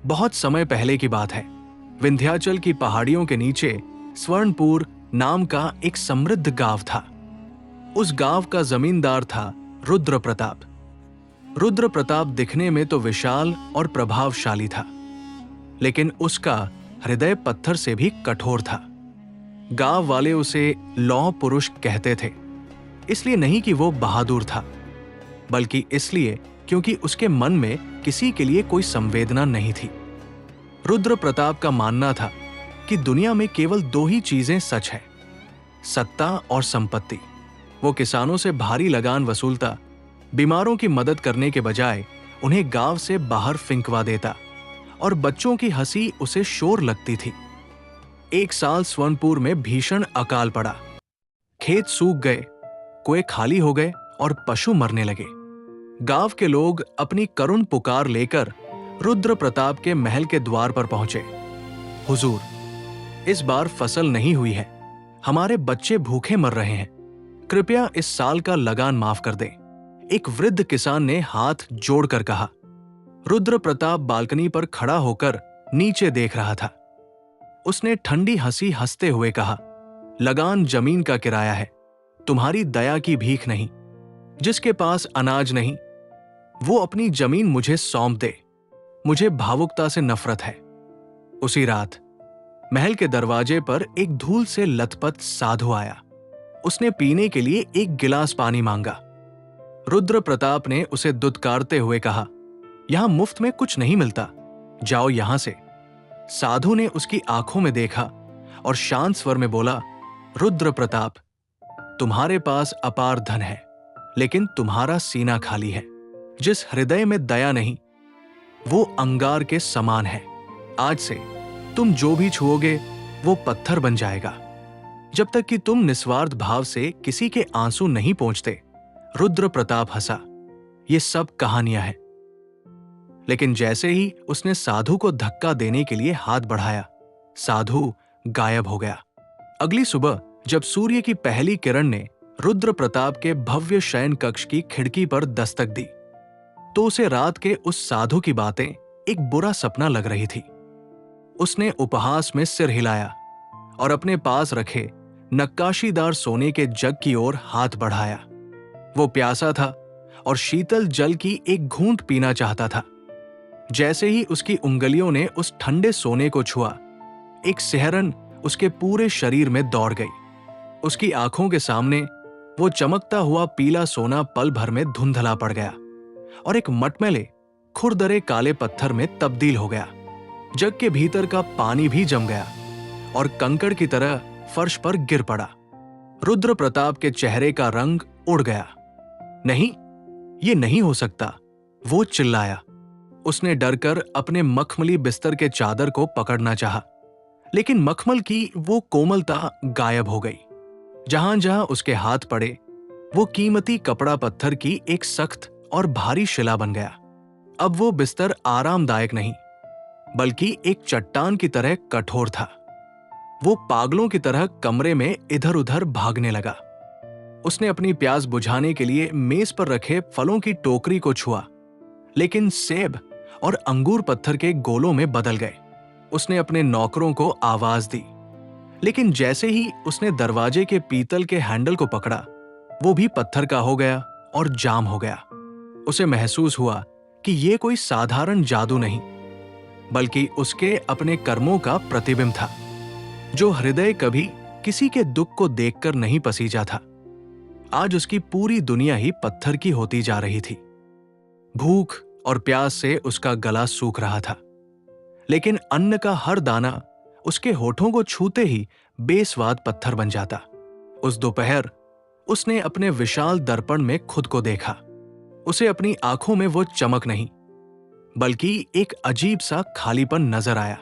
बहुत समय पहले की बात है। विंध्याचल की पहाड़ियों के नीचे स्वर्णपुर नाम का एक समृद्ध गांव था। उस गांव का जमींदार था रुद्र प्रताप। रुद्र प्रताप दिखने में तो विशाल और प्रभावशाली था, लेकिन उसका हृदय पत्थर से भी कठोर था। गांव वाले उसे लौह पुरुष कहते थे, इसलिए नहीं कि वो बहादुर था, बल्कि इसलिए क्योंकि उसके मन में किसी के लिए कोई संवेदना नहीं थी। रुद्र प्रताप का मानना था कि दुनिया में केवल दो ही चीजें सच है, सत्ता और संपत्ति। वो किसानों से भारी लगान वसूलता, बीमारों की मदद करने के बजाय उन्हें गांव से बाहर फिंकवा देता और बच्चों की हंसी उसे शोर लगती थी। एक साल स्वर्णपुर में भीषण अकाल पड़ा। खेत सूख गए, कुएं खाली हो गए और पशु मरने लगे। गांव के लोग अपनी करुण पुकार लेकर रुद्र प्रताप के महल के द्वार पर पहुंचे। हुजूर, इस बार फसल नहीं हुई है, हमारे बच्चे भूखे मर रहे हैं, कृपया इस साल का लगान माफ कर दें। एक वृद्ध किसान ने हाथ जोड़कर कहा। रुद्र प्रताप बालकनी पर खड़ा होकर नीचे देख रहा था। उसने ठंडी हंसी हंसते हुए कहा, लगान जमीन का किराया है, तुम्हारी दया की भीख नहीं। जिसके पास अनाज नहीं, वो अपनी जमीन मुझे सौंप दे। मुझे भावुकता से नफरत है। उसी रात महल के दरवाजे पर एक धूल से लथपथ साधु आया। उसने पीने के लिए एक गिलास पानी मांगा। रुद्र प्रताप ने उसे दुत्कारते हुए कहा, यहां मुफ्त में कुछ नहीं मिलता, जाओ यहां से। साधु ने उसकी आंखों में देखा और शांत स्वर में बोला, रुद्र प्रताप, तुम्हारे पास अपार धन है, लेकिन तुम्हारा सीना खाली है। जिस हृदय में दया नहीं, वो अंगार के समान है। आज से तुम जो भी छुओगे वो पत्थर बन जाएगा। जब तक कि तुम निस्वार्थ भाव से किसी के आंसू नहीं पहुंचते। रुद्र प्रताप हंसा, ये सब कहानियां हैं। लेकिन जैसे ही उसने साधु को धक्का देने के लिए हाथ बढ़ाया, साधु गायब हो गया। अगली सुबह जब सूर्य की पहली किरण ने रुद्र प्रताप के भव्य शयन कक्ष की खिड़की पर दस्तक दी, तो उसे रात के उस साधु की बातें एक बुरा सपना लग रही थी। उसने उपहास में सिर हिलाया और अपने पास रखे नक्काशीदार सोने के जग की ओर हाथ बढ़ाया। वो प्यासा था और शीतल जल की एक घूंट पीना चाहता था। जैसे ही उसकी उंगलियों ने उस ठंडे सोने को छुआ, एक सिहरन उसके पूरे शरीर में दौड़ गई। उसकी आंखों के सामने वो चमकता हुआ पीला सोना पल भर में धुंधला पड़ गया और एक मटमैले खुरदरे काले पत्थर में तब्दील हो गया। जग के भीतर का पानी भी जम गया और कंकड़ की तरह फर्श पर गिर पड़ा। रुद्र प्रताप के चेहरे का रंग उड़ गया। नहीं, ये नहीं हो सकता, वो चिल्लाया। उसने डरकर अपने मखमली बिस्तर के चादर को पकड़ना चाहा, लेकिन मखमल की वो कोमलता गायब हो गई। जहां जहां उसके हाथ पड़े, वो कीमती कपड़ा पत्थर की एक सख्त और भारी शिला बन गया। अब वो बिस्तर आरामदायक नहीं, बल्कि एक चट्टान की तरह कठोर था। वो पागलों की तरह कमरे में इधर उधर भागने लगा। उसने अपनी प्यास बुझाने के लिए मेज पर रखे फलों की टोकरी को छुआ, लेकिन सेब और अंगूर पत्थर के गोलों में बदल गए। उसने अपने नौकरों को आवाज दी, लेकिन जैसे ही उसने दरवाजे के पीतल के हैंडल को पकड़ा, वो भी पत्थर का हो गया और जाम हो गया। उसे महसूस हुआ कि ये कोई साधारण जादू नहीं, बल्कि उसके अपने कर्मों का प्रतिबिंब था, जो हृदय कभी किसी के दुख को देखकर नहीं पसीजा था। आज उसकी पूरी दुनिया ही पत्थर की होती जा रही थी। भूख और प्यास से उसका गला सूख रहा था, लेकिन अन्न का हर दाना उसके होठों को छूते ही बेस्वाद पत्थर बन जाता। उस दोपहर उसने अपने विशाल दर्पण में खुद को देखा। उसे अपनी आंखों में वो चमक नहीं, बल्कि एक अजीब सा खालीपन नजर आया।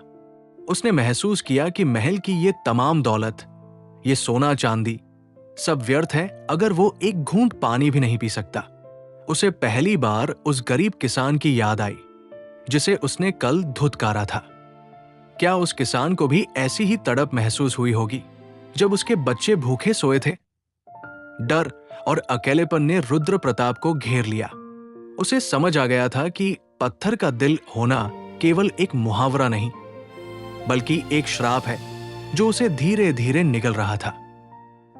उसने महसूस किया कि महल की ये तमाम दौलत, ये सोना चांदी, सब व्यर्थ है अगर वो एक घूंट पानी भी नहीं पी सकता। उसे पहली बार उस गरीब किसान की याद आई, जिसे उसने कल धुतकारा था। क्या उस किसान को भी ऐसी ही तड़प महसूस हुई होगी जब उसके बच्चे भूखे सोए थे? डर और अकेलेपन ने रुद्र प्रताप को घेर लिया। उसे समझ आ गया था कि पत्थर का दिल होना केवल एक मुहावरा नहीं, बल्कि एक श्राप है जो उसे धीरे धीरे निगल रहा था।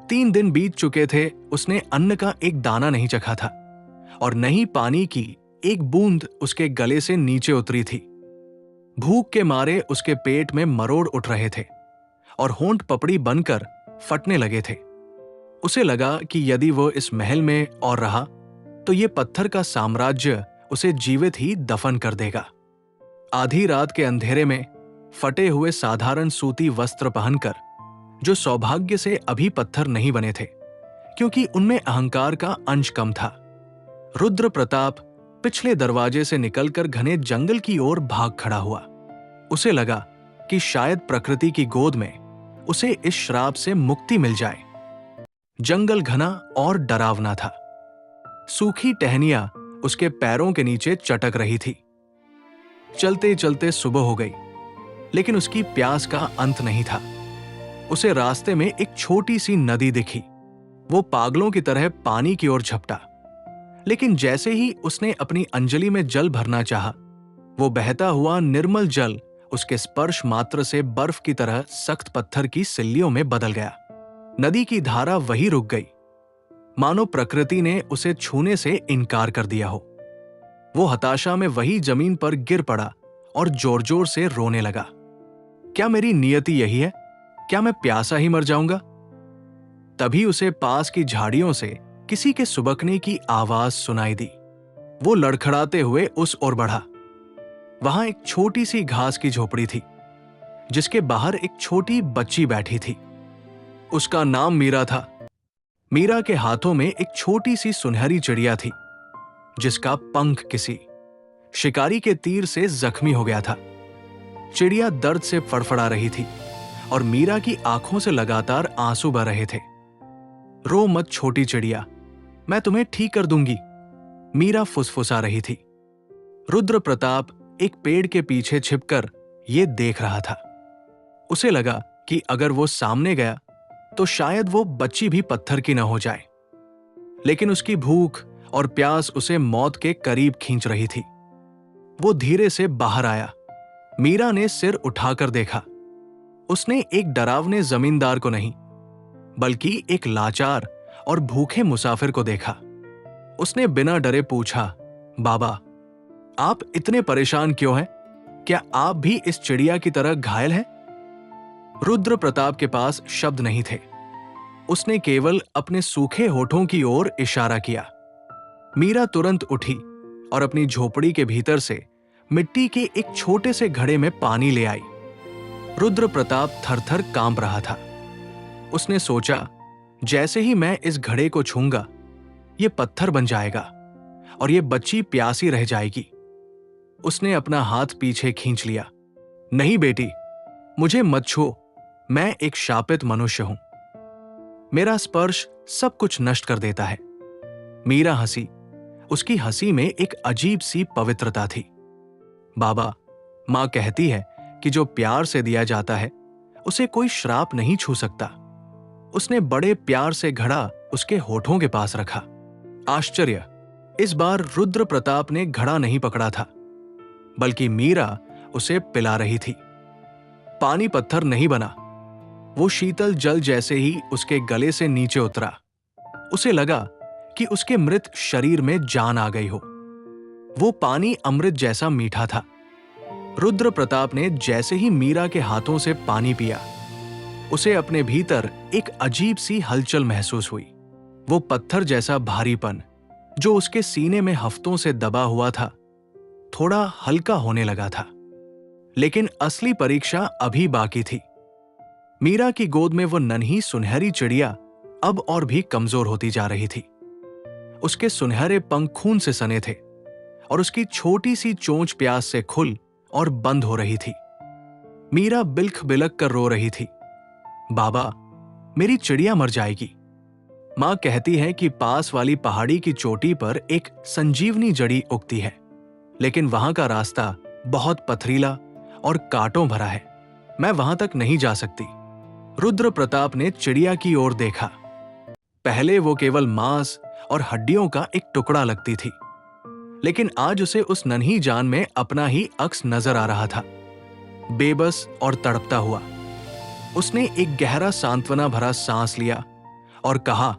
3 दिन बीत चुके थे, उसने अन्न का एक दाना नहीं चखा था और न ही पानी की एक बूंद उसके गले से नीचे उतरी थी। भूख के मारे उसके पेट में मरोड़ उठ रहे थे और होंठ पपड़ी बनकर फटने लगे थे। उसे लगा कि यदि वो इस महल में और रहा तो ये पत्थर का साम्राज्य उसे जीवित ही दफन कर देगा। आधी रात के अंधेरे में फटे हुए साधारण सूती वस्त्र पहनकर, जो सौभाग्य से अभी पत्थर नहीं बने थे क्योंकि उनमें अहंकार का अंश कम था, रुद्र प्रताप पिछले दरवाजे से निकलकर घने जंगल की ओर भाग खड़ा हुआ। उसे लगा कि शायद प्रकृति की गोद में उसे इस श्राप से मुक्ति मिल जाए। जंगल घना और डरावना था। सूखी टहनियां उसके पैरों के नीचे चटक रही थी। चलते चलते सुबह हो गई, लेकिन उसकी प्यास का अंत नहीं था। उसे रास्ते में एक छोटी सी नदी दिखी। वो पागलों की तरह पानी की ओर झपटा, लेकिन जैसे ही उसने अपनी अंजलि में जल भरना चाहा, वो बहता हुआ निर्मल जल उसके स्पर्श मात्र से बर्फ की तरह सख्त पत्थर की सिल्लियों में बदल गया। नदी की धारा वहीं रुक गई, मानो प्रकृति ने उसे छूने से इनकार कर दिया हो। वो हताशा में वही जमीन पर गिर पड़ा और जोर जोर से रोने लगा। क्या मेरी नियति यही है? क्या मैं प्यासा ही मर जाऊंगा? तभी उसे पास की झाड़ियों से किसी के सुबकने की आवाज सुनाई दी। वो लड़खड़ाते हुए उस ओर बढ़ा। वहां एक छोटी सी घास की झोपड़ी थी, जिसके बाहर एक छोटी बच्ची बैठी थी। उसका नाम मीरा था। मीरा के हाथों में एक छोटी सी सुनहरी चिड़िया थी, जिसका पंख किसी शिकारी के तीर से जख्मी हो गया था। चिड़िया दर्द से फड़फड़ा रही थी और मीरा की आंखों से लगातार आंसू बह रहे थे। रो मत छोटी चिड़िया, मैं तुम्हें ठीक कर दूंगी, मीरा फुसफुसा रही थी। रुद्र प्रताप एक पेड़ के पीछे छिपकर ये देख रहा था। उसे लगा कि अगर वो सामने गया तो शायद वो बच्ची भी पत्थर की न हो जाए, लेकिन उसकी भूख और प्यास उसे मौत के करीब खींच रही थी। वो धीरे से बाहर आया। मीरा ने सिर उठाकर देखा। उसने एक डरावने जमींदार को नहीं, बल्कि एक लाचार और भूखे मुसाफिर को देखा। उसने बिना डरे पूछा, बाबा, आप इतने परेशान क्यों हैं? क्या आप भी इस चिड़िया की तरह घायल हैं? रुद्र प्रताप के पास शब्द नहीं थे। उसने केवल अपने सूखे होठों की ओर इशारा किया। मीरा तुरंत उठी और अपनी झोपड़ी के भीतर से मिट्टी के एक छोटे से घड़े में पानी ले आई। रुद्र प्रताप थर-थर कांप रहा था। उसने सोचा, जैसे ही मैं इस घड़े को छूंगा, ये पत्थर बन जाएगा और ये बच्ची प्यासी रह जाएगी। उसने अपना हाथ पीछे खींच लिया। नहीं बेटी, मुझे मत छू, मैं एक शापित मनुष्य हूं। मेरा स्पर्श सब कुछ नष्ट कर देता है। मीरा हंसी। उसकी हंसी में एक अजीब सी पवित्रता थी। बाबा, मां कहती है कि जो प्यार से दिया जाता है उसे कोई श्राप नहीं छू सकता। उसने बड़े प्यार से घड़ा उसके होठों के पास रखा। आश्चर्य, इस बार रुद्र प्रताप ने घड़ा नहीं पकड़ा था, बल्कि मीरा उसे पिला रही थी। पानी पत्थर नहीं बना, वो शीतल जल जैसे ही उसके गले से नीचे उतरा। उसे लगा कि उसके मृत शरीर में जान आ गई हो। वो पानी अमृत जैसा मीठा था। रुद्र प्रताप ने जैसे ही मीरा के हाथों से पानी पिया, उसे अपने भीतर एक अजीब सी हलचल महसूस हुई। वो पत्थर जैसा भारीपन जो उसके सीने में हफ्तों से दबा हुआ था, थोड़ा हल्का होने लगा था। लेकिन असली परीक्षा अभी बाकी थी। मीरा की गोद में वो नन्ही सुनहरी चिड़िया अब और भी कमजोर होती जा रही थी। उसके सुनहरे पंख खून से सने थे और उसकी छोटी सी चोंच प्यास से खुल और बंद हो रही थी। मीरा बिलख बिलख कर रो रही थी। बाबा, मेरी चिड़िया मर जाएगी। मां कहती है कि पास वाली पहाड़ी की चोटी पर एक संजीवनी जड़ी उगती है, लेकिन वहां का रास्ता बहुत पथरीला और कांटों भरा है। मैं वहां तक नहीं जा सकती। रुद्र प्रताप ने चिड़िया की ओर देखा। पहले वो केवल मांस और हड्डियों का एक टुकड़ा लगती थी, लेकिन आज उसे उस नन्ही जान में अपना ही अक्स नजर आ रहा था, बेबस और तड़पता हुआ। उसने एक गहरा सांत्वना भरा सांस लिया और कहा,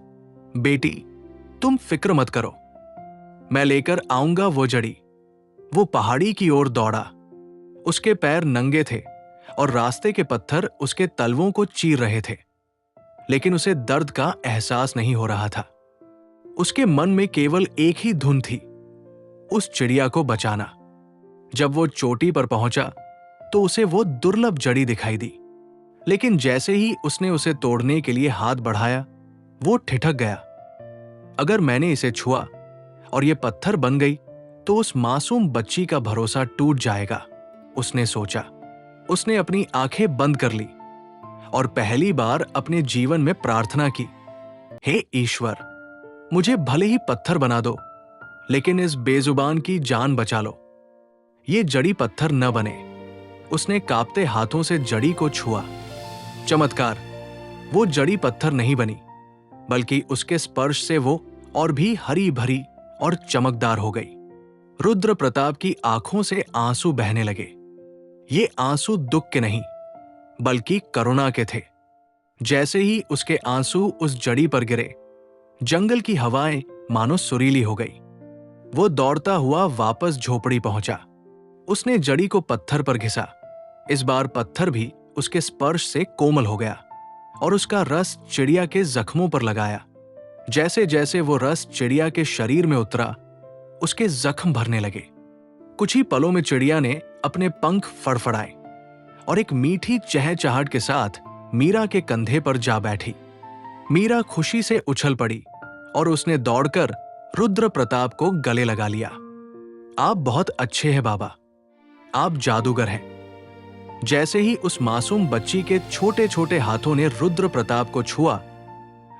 बेटी, तुम फिक्र मत करो, मैं लेकर आऊंगा वो जड़ी। वो पहाड़ी की ओर दौड़ा। उसके पैर नंगे थे और रास्ते के पत्थर उसके तलवों को चीर रहे थे, लेकिन उसे दर्द का एहसास नहीं हो रहा था। उसके मन में केवल एक ही धुन थी, उस चिड़िया को बचाना। जब वो चोटी पर पहुंचा तो उसे वो दुर्लभ जड़ी दिखाई दी, लेकिन जैसे ही उसने उसे तोड़ने के लिए हाथ बढ़ाया, वो ठिठक गया। अगर मैंने इसे छुआ और ये पत्थर बन गई तो उस मासूम बच्ची का भरोसा टूट जाएगा, उसने सोचा। उसने अपनी आंखें बंद कर ली और पहली बार अपने जीवन में प्रार्थना की, हे ईश्वर, मुझे भले ही पत्थर बना दो, लेकिन इस बेजुबान की जान बचा लो। ये जड़ी पत्थर न बने। उसने कांपते हाथों से जड़ी को छुआ। चमत्कार, वो जड़ी पत्थर नहीं बनी, बल्कि उसके स्पर्श से वो और भी हरी भरी और चमकदार हो गई। रुद्र प्रताप की आंखों से आंसू बहने लगे। ये आंसू दुख के नहीं, बल्कि करुणा के थे। जैसे ही उसके आंसू उस जड़ी पर गिरे, जंगल की हवाएं मानो सुरीली हो गई। वो दौड़ता हुआ वापस झोपड़ी पहुंचा। उसने जड़ी को पत्थर पर घिसा। इस बार पत्थर भी उसके स्पर्श से कोमल हो गया और उसका रस चिड़िया के जख्मों पर लगाया। जैसे जैसे वो रस चिड़िया के शरीर में उतरा, उसके जख्म भरने लगे। कुछ ही पलों में चिड़िया ने अपने पंख फड़फड़ाए और एक मीठी चहचहाहट के साथ मीरा के कंधे पर जा बैठी। मीरा खुशी से उछल पड़ी और उसने दौड़कर रुद्र प्रताप को गले लगा लिया। आप बहुत अच्छे हैं बाबा, आप जादूगर हैं। जैसे ही उस मासूम बच्ची के छोटे छोटे हाथों ने रुद्र प्रताप को छुआ,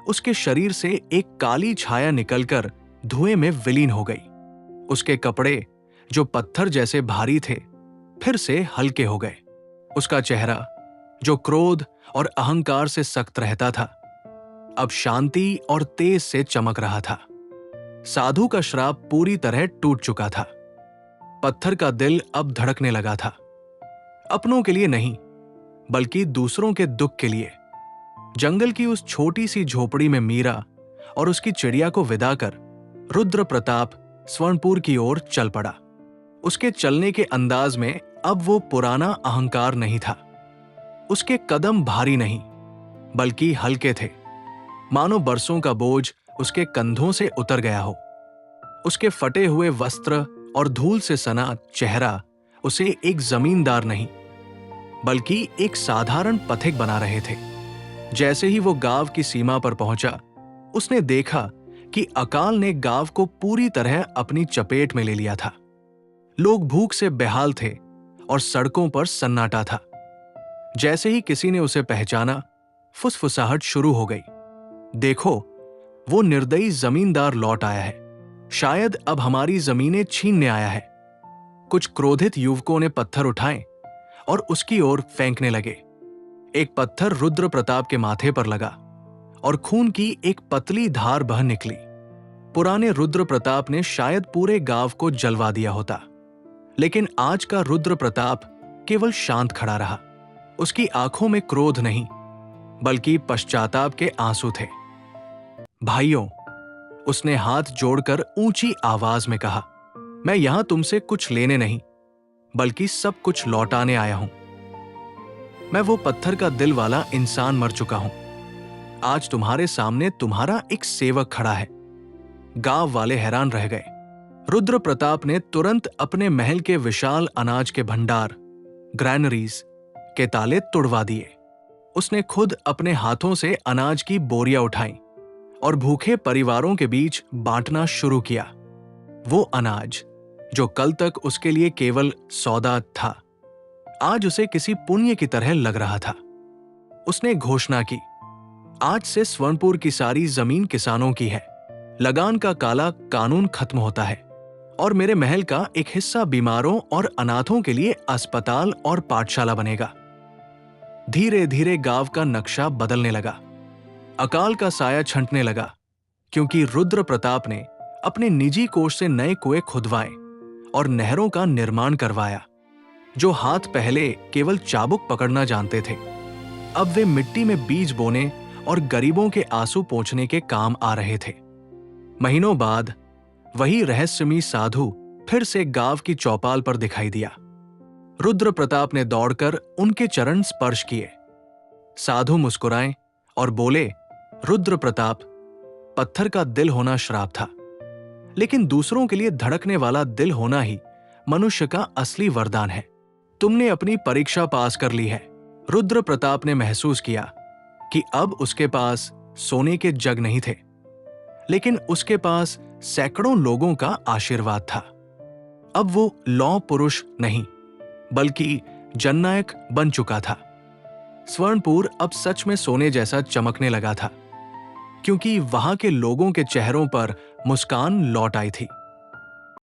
उसके शरीर से एक काली छाया निकलकर धुएं में विलीन हो गई। उसके कपड़े, जो पत्थर जैसे भारी थे, फिर से हल्के हो गए। उसका चेहरा, जो क्रोध और अहंकार से सख्त रहता था, अब शांति और तेज से चमक रहा था। साधु का श्राप पूरी तरह टूट चुका था। पत्थर का दिल अब धड़कने लगा था, अपनों के लिए नहीं, बल्कि दूसरों के दुख के लिए। जंगल की उस छोटी सी झोपड़ी में मीरा और उसकी चिड़िया को विदा कर रुद्र प्रताप स्वर्णपुर की ओर चल पड़ा। उसके चलने के अंदाज में अब वो पुराना अहंकार नहीं था। उसके कदम भारी नहीं, बल्कि हल्के थे, मानो बरसों का बोझ उसके कंधों से उतर गया हो। उसके फटे हुए वस्त्र और धूल से सना चेहरा उसे एक जमींदार नहीं, बल्कि एक साधारण पथिक बना रहे थे। जैसे ही वो गांव की सीमा पर पहुंचा, उसने देखा कि अकाल ने गांव को पूरी तरह अपनी चपेट में ले लिया था। लोग भूख से बेहाल थे और सड़कों पर सन्नाटा था। जैसे ही किसी ने उसे पहचाना, फुसफुसाहट शुरू हो गई। देखो, वो निर्दयी जमींदार लौट आया है। शायद अब हमारी जमीनें छीनने आया है। कुछ क्रोधित युवकों ने पत्थर उठाए और उसकी ओर फेंकने लगे। एक पत्थर रुद्र प्रताप के माथे पर लगा और खून की एक पतली धार बह निकली। पुराने रुद्र प्रताप ने शायद पूरे गांव को जलवा दिया होता, लेकिन आज का रुद्र प्रताप केवल शांत खड़ा रहा। उसकी आंखों में क्रोध नहीं, बल्कि पश्चाताप के आंसू थे। भाइयों, उसने हाथ जोड़कर ऊंची आवाज में कहा, मैं यहां तुमसे कुछ लेने नहीं, बल्कि सब कुछ लौटाने आया हूं। मैं वो पत्थर का दिल वाला इंसान मर चुका हूं। आज तुम्हारे सामने तुम्हारा एक सेवक खड़ा है। गांव वाले हैरान रह गए। रुद्र प्रताप ने तुरंत अपने महल के विशाल अनाज के भंडार, ग्रैनरीज के ताले तुड़वा दिए। उसने खुद अपने हाथों से अनाज की बोरियां उठाई और भूखे परिवारों के बीच बांटना शुरू किया। वो अनाज जो कल तक उसके लिए केवल सौदा था, आज उसे किसी पुण्य की तरह लग रहा था। उसने घोषणा की, आज से स्वर्णपुर की सारी जमीन किसानों की है। लगान का काला कानून खत्म होता है और मेरे महल का एक हिस्सा बीमारों और अनाथों के लिए अस्पताल और पाठशाला बनेगा। धीरे धीरे गांव का नक्शा बदलने लगा। अकाल का साया छंटने लगा, क्योंकि रुद्र प्रताप ने अपने निजी कोष से नए कुएं खुदवाए और नहरों का निर्माण करवाया। जो हाथ पहले केवल चाबुक पकड़ना जानते थे, अब वे मिट्टी में बीज बोने और गरीबों के आंसू पोंछने के काम आ रहे थे। महीनों बाद वही रहस्यमयी साधु फिर से गांव की चौपाल पर दिखाई दिया। रुद्र प्रताप ने दौड़कर उनके चरण स्पर्श किए। साधु मुस्कुराए और बोले, रुद्र प्रताप, पत्थर का दिल होना श्राप था, लेकिन दूसरों के लिए धड़कने वाला दिल होना ही मनुष्य का असली वरदान है। तुमने अपनी परीक्षा पास कर ली है। रुद्र प्रताप ने महसूस किया कि अब उसके पास सोने के जग नहीं थे, लेकिन उसके पास सैकड़ों लोगों का आशीर्वाद था। अब वो लौह पुरुष नहीं, बल्कि जननायक बन चुका था। स्वर्णपुर अब सच में सोने जैसा चमकने लगा था, क्योंकि वहां के लोगों के चेहरों पर मुस्कान लौट आई थी।